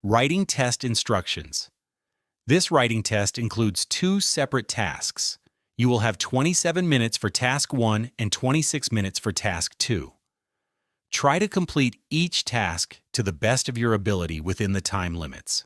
Writing test instructions. This writing test includes two separate tasks. You will have 27 minutes for task 1 and 26 minutes for task 2. Try to complete each task to the best of your ability within the time limits.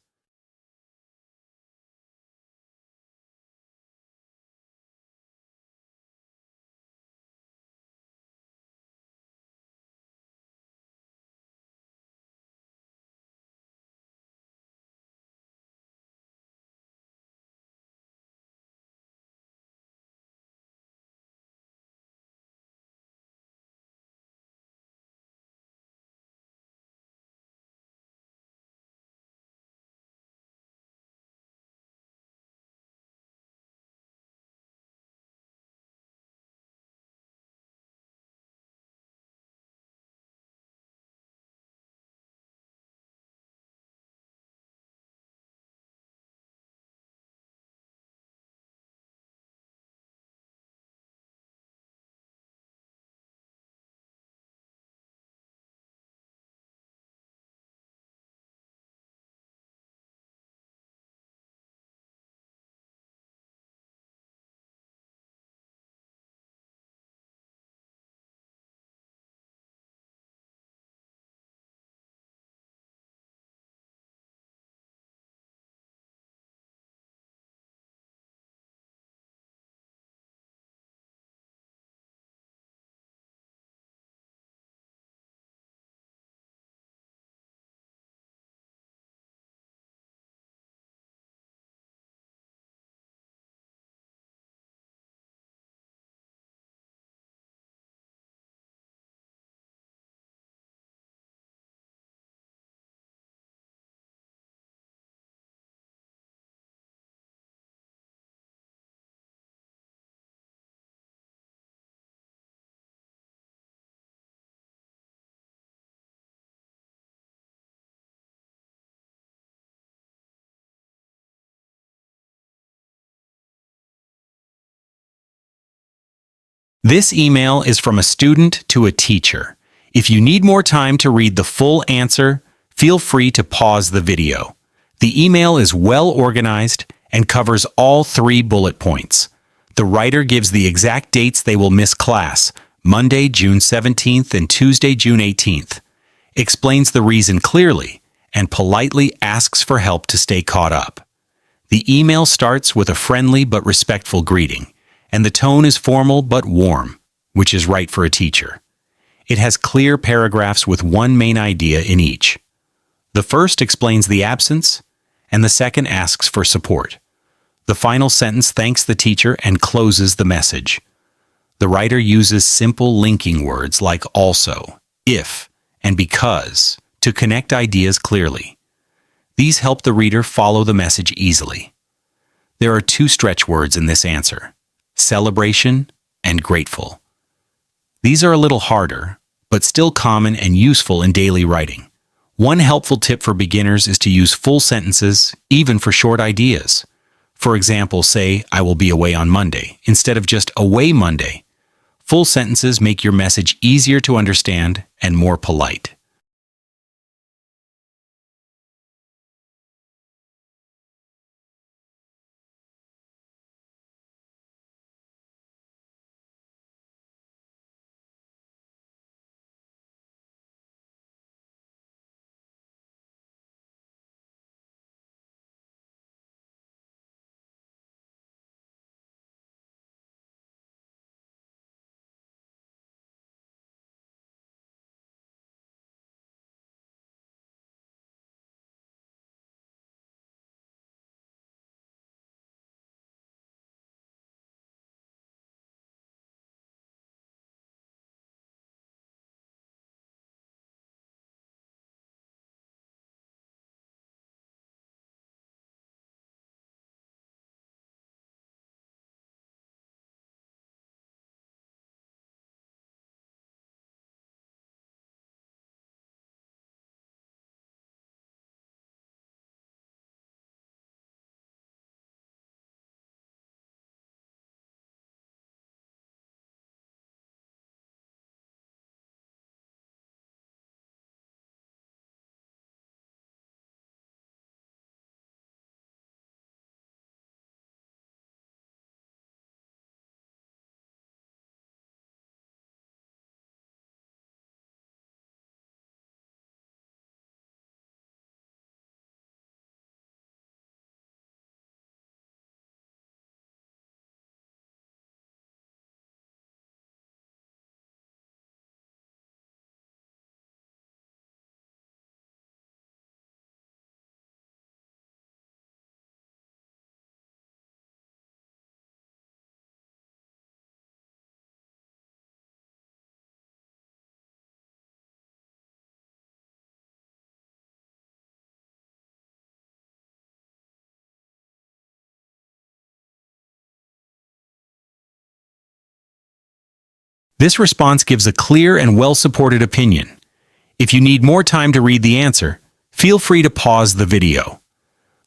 This email is from a student to a teacher. If you need more time to read the full answer, feel free to pause the video. The email is well organized and covers all 3 bullet points. The writer gives the exact dates they will miss class, Monday, June 17th and Tuesday, June 18th, explains the reason clearly, and politely asks for help to stay caught up. The email starts with a friendly but respectful greeting, and the tone is formal but warm, which is right for a teacher. It has clear paragraphs with one main idea in each. The first explains the absence, and the second asks for support. The final sentence thanks the teacher and closes the message. The writer uses simple linking words like also, if, and because to connect ideas clearly. These help the reader follow the message easily. There are 2 stretch words in this answer: celebration and grateful. These are a little harder, but still common and useful in daily writing. One helpful tip for beginners is to use full sentences, even for short ideas. For example, say, I will be away on Monday, instead of just away Monday. Full sentences make your message easier to understand and more polite. This response gives a clear and well-supported opinion. If you need more time to read the answer, feel free to pause the video.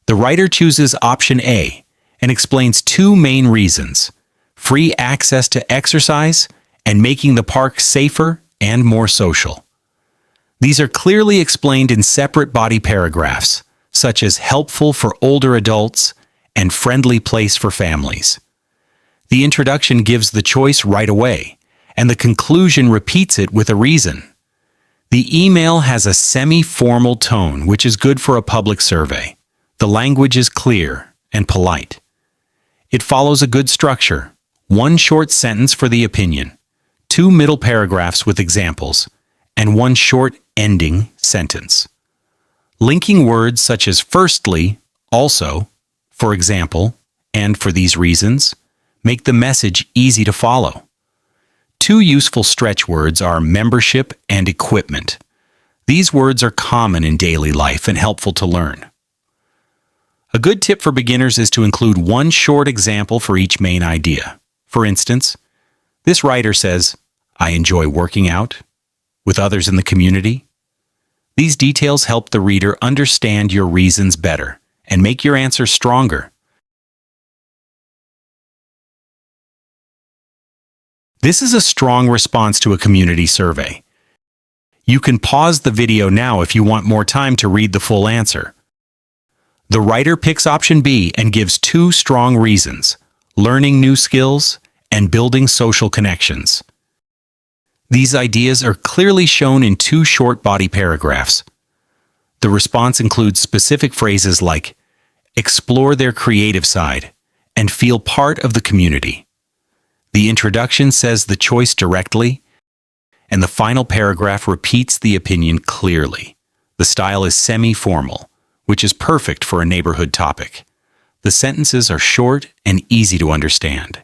The writer chooses option A and explains two main reasons: free access to exercise and making the park safer and more social. These are clearly explained in separate body paragraphs, such as helpful for older adults and friendly place for families. The introduction gives the choice right away, and the conclusion repeats it with a reason. The email has a semi-formal tone, which is good for a public survey. The language is clear and polite. It follows a good structure: one short sentence for the opinion, two middle paragraphs with examples, and one short ending sentence. Linking words such as firstly, also, for example, and for these reasons make the message easy to follow. Two useful stretch words are membership and equipment. These words are common in daily life and helpful to learn. A good tip for beginners is to include one short example for each main idea. For instance, this writer says, "I enjoy working out with others in the community." These details help the reader understand your reasons better and make your answer stronger. This is a strong response to a community survey. You can pause the video now if you want more time to read the full answer. The writer picks option B and gives two strong reasons: learning new skills and building social connections. These ideas are clearly shown in two short body paragraphs. The response includes specific phrases like explore their creative side and feel part of the community. The introduction says the choice directly, and the final paragraph repeats the opinion clearly. The style is semi-formal, which is perfect for a neighborhood topic. The sentences are short and easy to understand.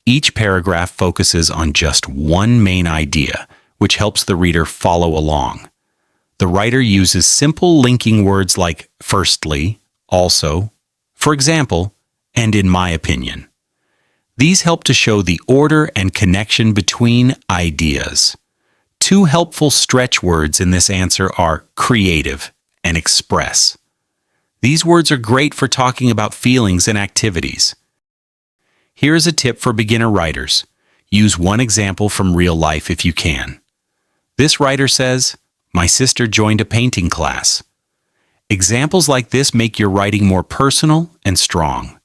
Each paragraph focuses on just one main idea, which helps the reader follow along. The writer uses simple linking words like firstly, also, for example, and in my opinion. These help to show the order and connection between ideas. Two helpful stretch words in this answer are creative and express. These words are great for talking about feelings and activities. Here is a tip for beginner writers. Use one example from real life if you can. This writer says, "My sister joined a painting class." Examples like this make your writing more personal and strong.